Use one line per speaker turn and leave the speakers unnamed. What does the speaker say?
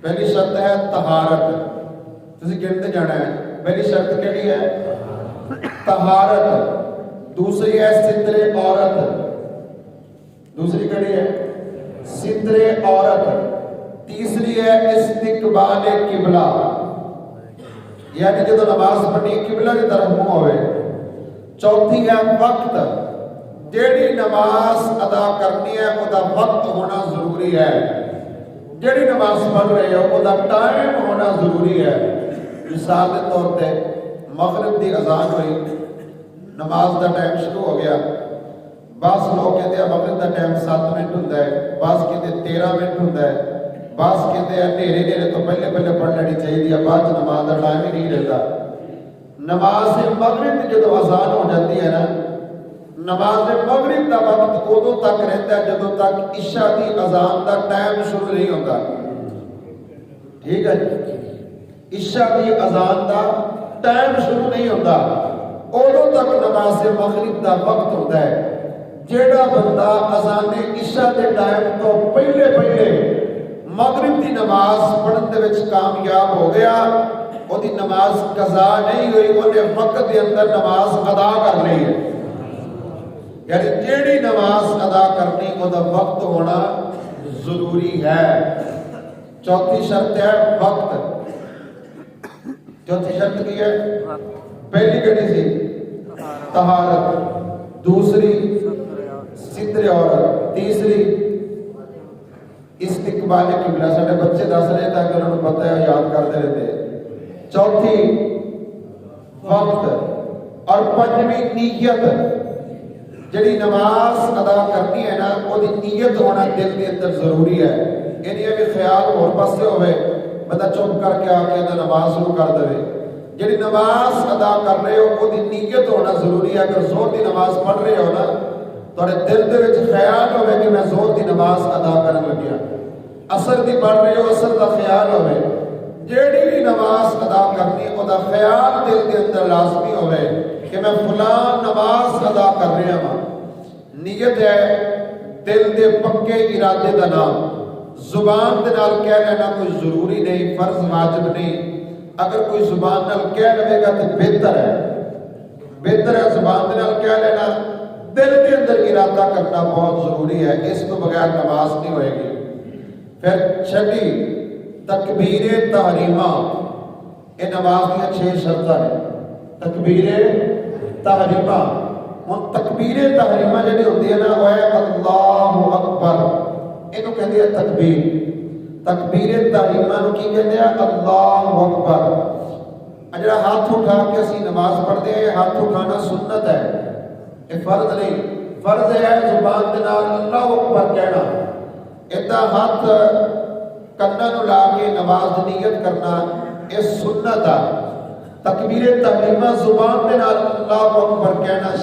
پہلی شرط ہے طہارت. تسی گنتے جانا ہے. پہلی شرط کیڑی ہے؟ طہارت. دوسری ہے ستر عورت. دوسری کیڑی ہے؟ ستر عورت. تیسری ہے استقبال قبلہ، یعنی جب نماز پڑھنی قبلہ کی طرف منہ ہوئے. چوتھی ہے وقت. جیڑی نماز ادا کرنی ہے وہ دا وقت ہونا ضروری ہے. جیڑی نماز پڑھ رہے ہو وہ دا ٹائم ہونا ضروری ہے. مثال کے طور پہ مغرب دی اذان ہوئی، نماز دا ٹائم شروع ہو گیا. بعض لوگ کہتے ہیں مغرب دا ٹائم 7 منٹ ہوتا ہے، بعض کہتے 13 منٹ ہوتا ہے، بعض کہتے ہیں نیرے تو پہلے پڑھ لینی چاہیے، بعد نماز دا ٹائم ہی نہیں رہتا. نماز مغرب کی جدو اذان ہو جاتی ہے نا، نماز مغرب دا وقت ادو تک رہتا ہے جدو تک عشاء دی اذان دا ٹائم شروع نہیں ہوتا. ٹھیک ہے جی؟ عشاء دی اذان دا ٹائم شروع نہیں ہوتا، ادو تک نماز مغرب دا وقت ہوتا ہے. جیڑا بندہ اذان عشاء دے ٹائم تو پہلے مغرب دی نماز پڑھن دے وچ کامیاب ہو گیا، وہ دی نماز قضا نہیں ہوئی، وہ نے وقت دے اندر نماز ادا کر لی ہے. یعنی جیڑی نماز ادا کرنی وہ دا وقت ہونا ضروری ہے. چوتھی شرط ہے وقت. چوتھی شرط کی ہے؟ پہلی کہڑی سی؟ طہارت. دوسری ستر عورت. تیسری استقبال قبلہ. سارے بچے دس رہے تاکہ انہوں نے پتہ ہے یاد کرتے رہتے. چوتھی وقت. اور پنجویں نیت. جڑی نماز ادا کرنی ہے نا وہ دی نیت ہونا دل کے اندر ضروری ہے. یعنی یہ بھی خیال اور پاسے ہوئے بندہ چپ کر کے آ کے نماز شروع کر دے. جڑی نماز ادا کر رہے ہو وہ دی نیت ہونا ضروری ہے. اگر زور دی نماز پڑھ رہے ہو نا تو دل دے وچ خیال ہوئے کہ میں زور دی نماز ادا کرن لگیا. اثر دی پڑھ رہے ہو اثر دا خیال ہوئے. جیڑی بھی نماز ادا کرنی او دا خیال دل کے اندر لازمی ہوئے کہ میں فلاں نماز ادا کر رہا ہوں. نیت ہے دل دے پکے ارادے دا نام. زبان دے نال کہہ لینا کوئی ضروری نہیں، فرض واجب نہیں. اگر کوئی زبان نال کہہ لے گا تو بہتر ہے. بہتر ہے زبان دے نال کہہ لینا. دل کے اندر ارادہ کرنا بہت ضروری ہے. اس کو بغیر نماز نہیں ہوئے گی. پھر چھٹی تکبیر تحریمہ. یہ نماز کی 6 شرطیں ہیں. تکبیر تحریمہ. ہن تکبیر تحریمہ جڑی ہوتی ہے نا وہ ہے اللہ اکبر. اینو کہتے ہیں تکبیر. تکبیر تحریمہ نو کی کہتے ہیں؟ اللہ اکبر. جڑا ہاتھ اٹھا کے اسی نماز پڑھتے ہیں، ہاتھ اٹھانا سنت ہے، یہ فرض نہیں. فرض ہے زبان دے نال اللہ اکبر کہنا. اتنا ہاتھ کنا نو لا کے نماز نیت کرنا یہ سنت ہے. تکبیر تحریمہ زبان دے نال اللہ اکبر کہنا